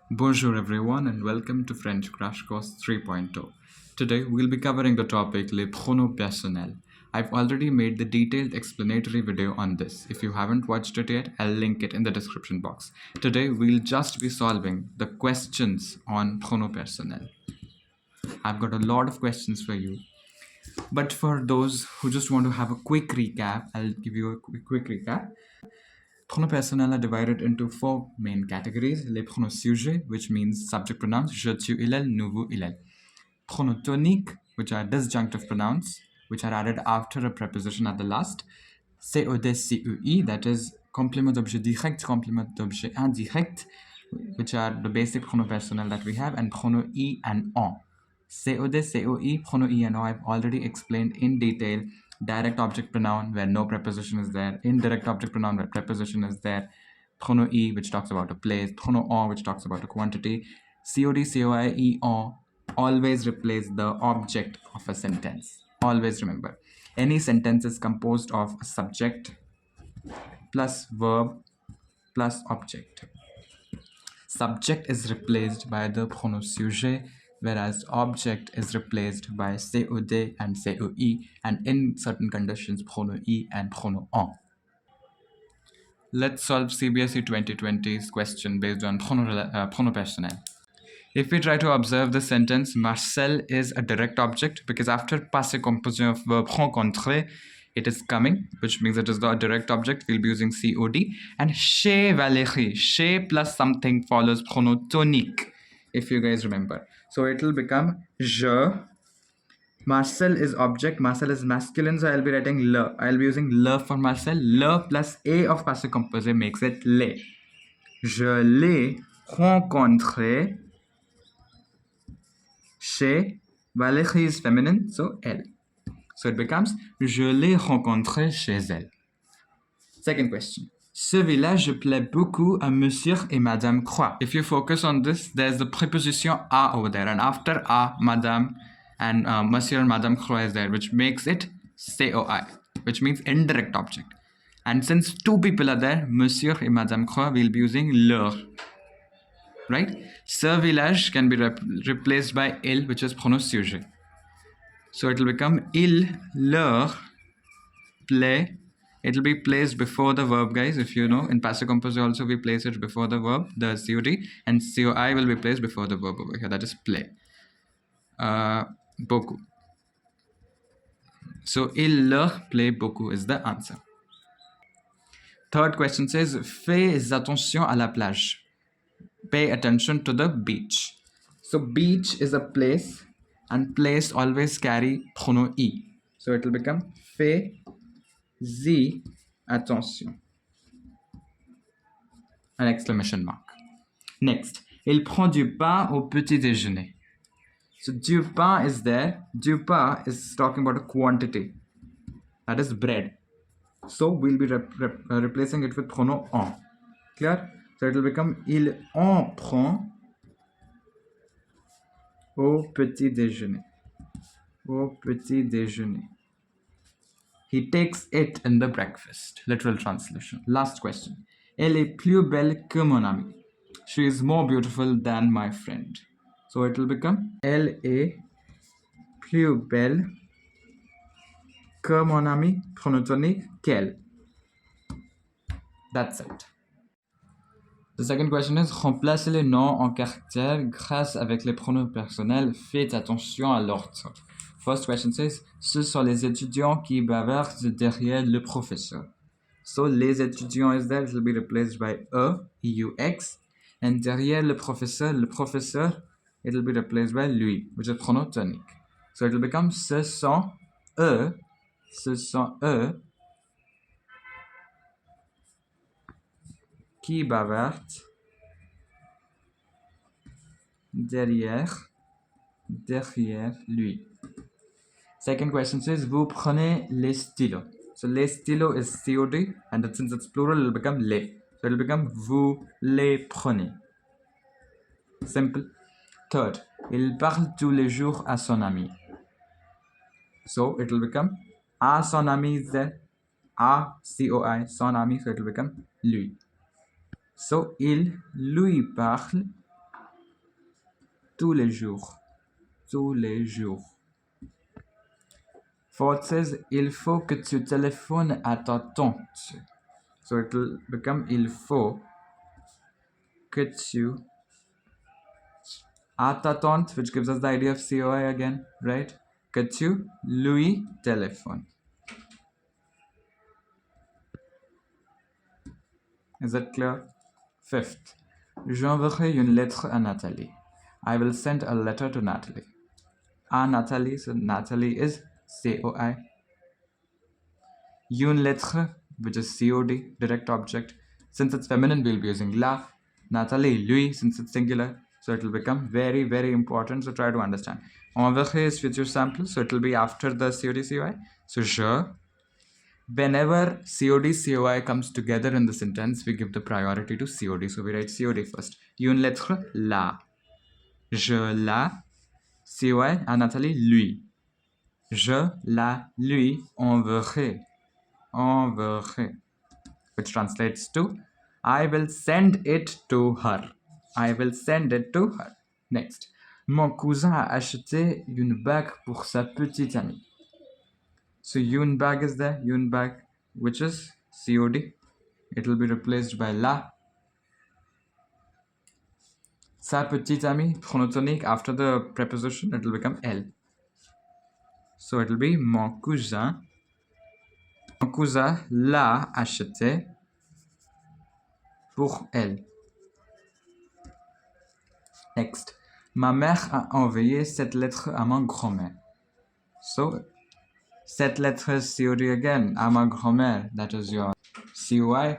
Bonjour everyone and welcome to French Crash Course 3.0. Today we'll be covering the topic Les Pronoms Personnels. I've already made the detailed explanatory video on this. If you haven't watched it yet, I'll link it in the description box. Today we'll just be solving the questions on Pronoms Personnels. I've got a lot of questions for you. But for those who just want to have a quick recap, I'll give you a quick recap. Pronoms personnels are divided into four main categories. Les pronoms sujets, which means subject pronouns, je, tu, il, elle, nous, vous, il, elle. Pronoms toniques, which are disjunctive pronouns, which are added after a preposition at the last. COD, CEI, that is complément d'objet direct, complément d'objet indirect, which are the basic pronoms personnels that we have, and pronoms I and on. COD, COI, pronoms I and on, I've already explained in detail. Direct object pronoun where no preposition is there, indirect object pronoun where preposition is there, pronom I which talks about a place, pronom on which talks about a quantity. COD, COI, I, on always replace the object of a sentence. Always remember, any sentence is composed of a subject plus verb plus object. Subject is replaced by the pronom sujet, whereas object is replaced by COD and COI, and in certain conditions, pronom I and pronom on. Let's solve CBSE 2020's question based on pronom personnel. If we try to observe the sentence, Marcel is a direct object because after passé composé of verb rencontrer, it is coming, which means it is the direct object. We'll be using COD. And chez Valérie, chez plus something follows pronom tonique, if you guys remember. So it will become je. Marcel is object, Marcel is masculine, so I'll be writing le. I'll be using le for Marcel. Le plus a of passé composé makes it les. Je l'ai rencontré chez. Valérie is feminine, so elle. So it becomes je l'ai rencontré chez elle. Second question. Ce village plaît beaucoup à monsieur et madame Croix. If you focus on this, there's the preposition à over there, and after à, madame and monsieur and madame Croix is there, which makes it COI, which means indirect object. And since two people are there, monsieur et madame Croix, we'll be using leur. Right? Ce village can be replaced by il, which is pronom sujet. So it will become il leur plaît. It will be placed before the verb, guys. If you know, in passive composé also we place it before the verb, the COD, and COI will be placed before the verb over here. That is plaît. Beaucoup. So il leur plaît beaucoup is the answer. Third question says, fais attention à la plage. Pay attention to the beach. So beach is a place, and place always carry pronom I. So it will become fais attention. An exclamation mark. Next, il prend du pain au petit déjeuner. So du pain is there. Du pain is talking about a quantity. That is bread. So we'll be replacing it with pronom en. Clear? So it will become il en prend au petit déjeuner. Au petit déjeuner. He takes it in the breakfast. Literal translation. Last question. Elle est plus belle que mon amie. She is more beautiful than my friend. So it will become Elle est plus belle que mon ami, pronom tonique, qu'elle. That's it. The second question is remplacer les noms en caractères grâce avec les pronoms personnels. Faites attention à l'ordre. First question says ce sont les étudiants qui bavardent derrière le professeur. So les étudiants is there, it will be replaced by EUX. And derrière le professeur, it will be replaced by lui, which is pronom tonique. So it will become ce sont eux qui bavardent derrière lui. Second question says vous prenez les stylos. So les stylos is COD, and since it's plural, it will become les. So it will become vous les prenez. Simple. Third, il parle tous les jours à son ami. So it will become à son ami is there. À COI, son ami, so it will become lui. So il lui parle tous les jours. Tous les jours. Fourth says, il faut que tu téléphones à ta tante. So it will become il faut que tu à ta tante, which gives us the idea of COI again, right? Que tu lui téléphones. Is that clear? Fifth, j'enverrai une lettre à Nathalie. I will send a letter to Natalie. À Nathalie, so Natalie is COI. Une lettre, which is COD, direct object. Since it's feminine, we'll be using la. Nathalie, lui, since it's singular. So it will become very, very important. So try to understand. Enverrer is future sample. So it will be after the COD, COI. So je. Whenever COD, COI comes together in the sentence, we give the priority to COD. So we write COD first. Une lettre, la. Je la. COI, à Nathalie, lui. Je la lui enverrai. Enverrai. Which translates to I will send it to her. I will send it to her. Next. Mon cousin a acheté une bague pour sa petite amie. So une bague is there, une bague, which is COD. It will be replaced by la. Sa petite amie, chronotonique, after the preposition, it will become elle. So it will be mon cousin l'a acheté pour elle. Next. Ma mère a envoyé cette lettre à ma grand-mère. So, cette lettre is COD again, à ma grand-mère. That is your COI.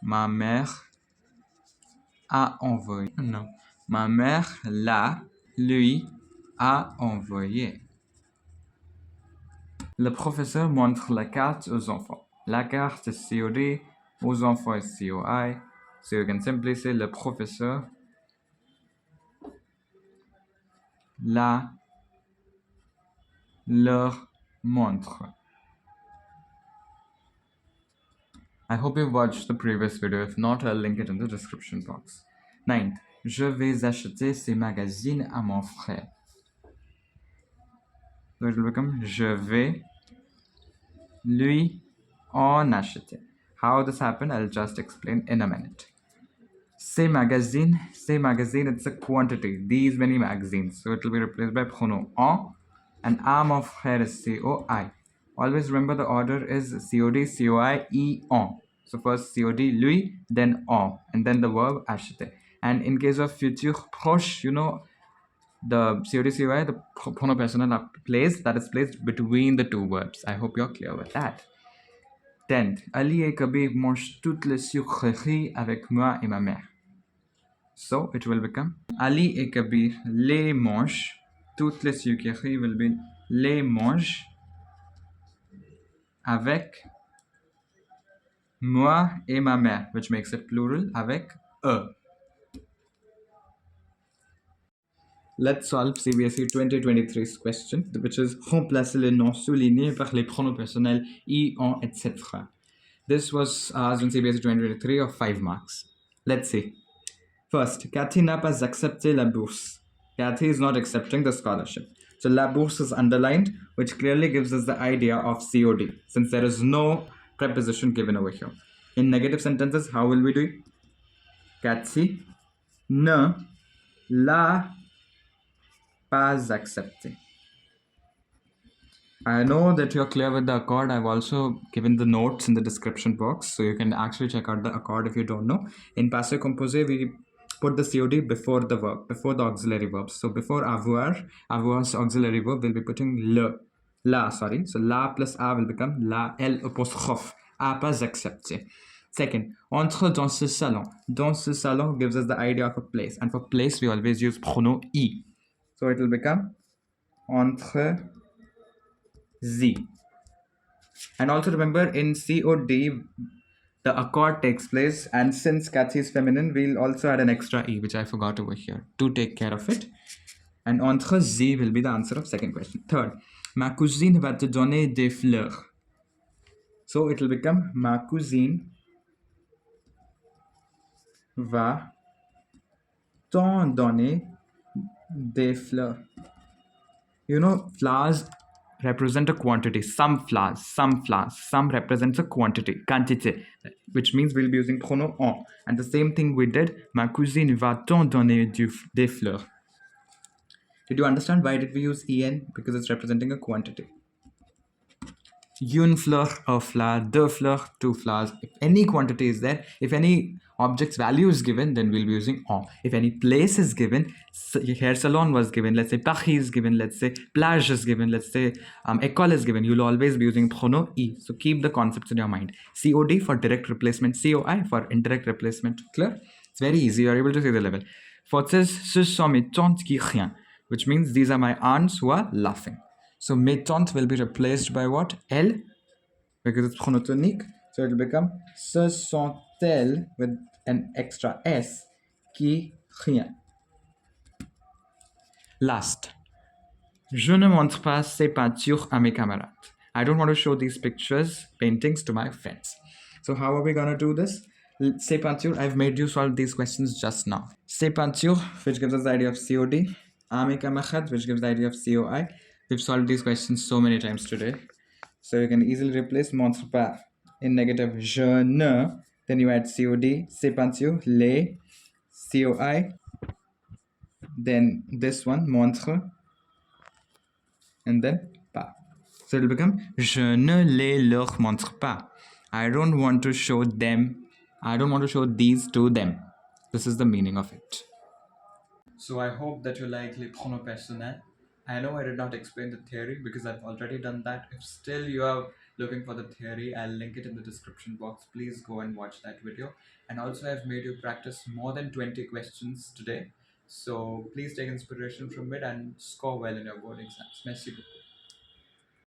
Ma mère a envoyé. Non. Ma mère l'a, lui, a envoyé. Le professeur montre la carte aux enfants. La carte is COD, aux enfants is COI. So you can simply say le professeur leur montre. I hope you've watched the previous video. If not, I'll link it in the description box. 9th. Je vais acheter ces magazines à mon frère. So it will become je vais lui en acheter. How this happened, I'll just explain in a minute. Ces magazines, it's a quantity. These many magazines. So it will be replaced by pronom en. And à mon frère is COI. Always remember the order is COD, COI, E, en. So first COD, lui, then en, and then the verb acheter. And in case of futur proche, you know, the COD, COI, the pronom personnel that is placed between the two verbs. I hope you're clear with that. 10th, Ali et Kabir mangent toutes les sucreries avec moi et ma mère. So it will become Ali et Kabir les mangent. Toutes les sucreries will be les mangent avec moi et ma mère, which makes it plural avec eux. Let's solve CBSE 2023's question, which is remplacer les noms soulignés par les pronoms personnels I, on, etc. This was asked in CBSE 2023 of 5 marks. Let's see. First, Cathy n'a pas accepté la bourse. Cathy is not accepting the scholarship. So la bourse is underlined, which clearly gives us the idea of COD, since there is no preposition given over here. In negative sentences, how will we do it? Cathy ne l'a pas accepté. I know that you're clear with the accord. I've also given the notes in the description box, so you can actually check out the accord if you don't know. In passé composé, we put the COD before the verb, before the auxiliary verbs. So before avoir's auxiliary verb, we'll be putting la, sorry. So la plus a will become la, l apostrophe, a pas accepté. Second, entre dans ce salon. Dans ce salon gives us the idea of a place. And for place, we always use pronom I. So it will become entre Z. And also remember, in COD, the accord takes place, and since Cathy is feminine, we'll also add an extra E, which I forgot over here, to take care of it. And entre Z will be the answer of second question. Third, ma cousine va te donner des fleurs. So it will become ma cousine va t'ont donné des fleurs. You know, flowers represent a quantity. Some represents a quantité, which means we'll be using pronom en. And the same thing we did. Ma cousine va t'en donner des fleurs. Did you understand why did we use en? Because it's representing a quantity. Une fleur, a flower, deux fleurs, two flowers. If any quantity is there, if any object's value is given, then we'll be using en. If any place is given, hair salon was given, let's say Paris is given, let's say plage is given, let's say école is given, you'll always be using pronom e. So keep the concepts in your mind. COD for direct replacement, COI for indirect replacement. Clear? It's very easy. You're able to see the level. For it says, ce sont mes tantes qui rient, which means these are my aunts who are laughing. So mes tantes will be replaced by what? Elles, because it's chronotonique. So it will become ce sont elles with an extra S qui rient. Last. Je ne montre pas ces peintures à mes camarades. I don't want to show these pictures, paintings to my friends. So how are we going to do this? Ces peintures, I've made you solve these questions just now. Ces peintures, which gives us the idea of COD. À mes camarades, which gives the idea of COI. We've solved these questions so many times today. So you can easily replace montre pas in negative je ne. Then you add COD, ces peintures, les, COI. Then this one, montre, and then pas. So it'll become je ne les leur montre pas. I don't want to show them. I don't want to show these to them. This is the meaning of it. So I hope that you like les pronoms personnels. I know I did not explain the theory because I've already done that. If still you are looking for the theory, I'll link it in the description box. Please go and watch that video. And also I've made you practice more than 20 questions today. So please take inspiration from it and score well in your board exams. Merci beaucoup.